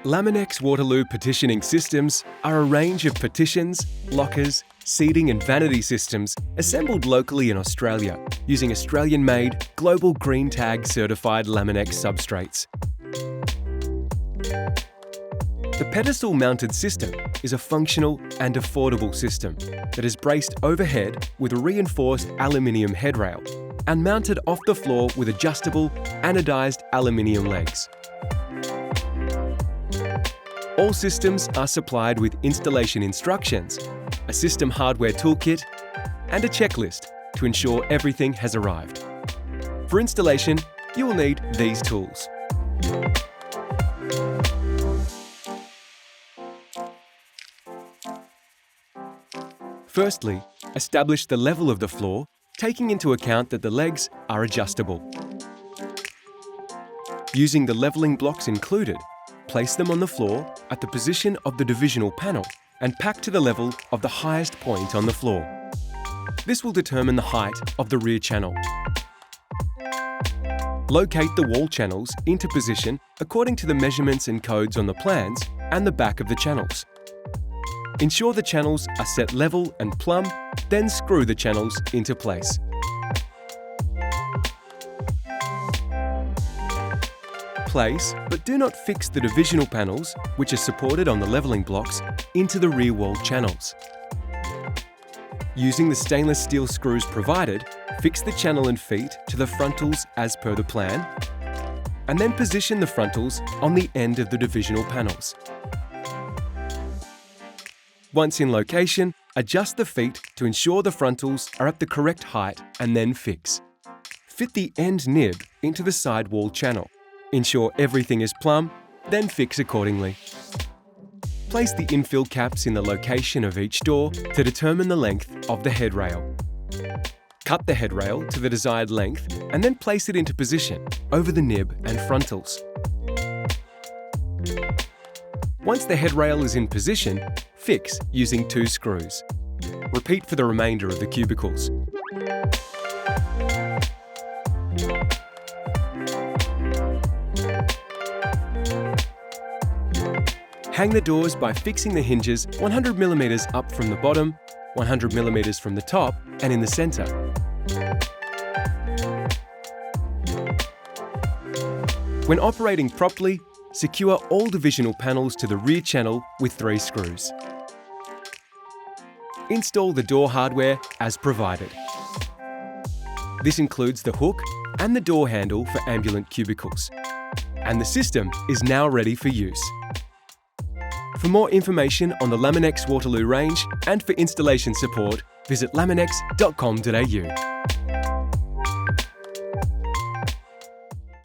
Laminex Waterloo partitioning systems are a range of partitions, lockers, seating and vanity systems assembled locally in Australia using Australian-made, global green tag certified Laminex substrates. The Pedestal Mounted System is a functional and affordable system that is braced overhead with a reinforced aluminium headrail and mounted off the floor with adjustable, anodised aluminium legs. All systems are supplied with installation instructions, a system hardware toolkit, and a checklist to ensure everything has arrived. For installation, you will need these tools. Firstly, establish the level of the floor, taking into account that the legs are adjustable. Using the levelling blocks included, place them on the floor at the position of the divisional panel and pack to the level of the highest point on the floor. This will determine the height of the rear channel. Locate the wall channels into position according to the measurements and codes on the plans and the back of the channels. Ensure the channels are set level and plumb, then screw the channels into place. Place, but do not fix the divisional panels, which are supported on the levelling blocks, into the rear wall channels. Using the stainless steel screws provided, fix the channel and feet to the frontals as per the plan, and then position the frontals on the end of the divisional panels. Once in location, adjust the feet to ensure the frontals are at the correct height and then fix. Fit the end nib into the side wall channel. Ensure everything is plumb, then fix accordingly. Place the infill caps in the location of each door to determine the length of the headrail. Cut the headrail to the desired length and then place it into position over the nib and frontals. Once the headrail is in position, fix using 2 screws. Repeat for the remainder of the cubicles. Hang the doors by fixing the hinges 100mm up from the bottom, 100mm from the top and in the centre. When operating properly, secure all divisional panels to the rear channel with 3 screws. Install the door hardware as provided. This includes the hook and the door handle for ambulant cubicles. And the system is now ready for use. For more information on the Laminex Waterloo range and for installation support, visit laminex.com.au.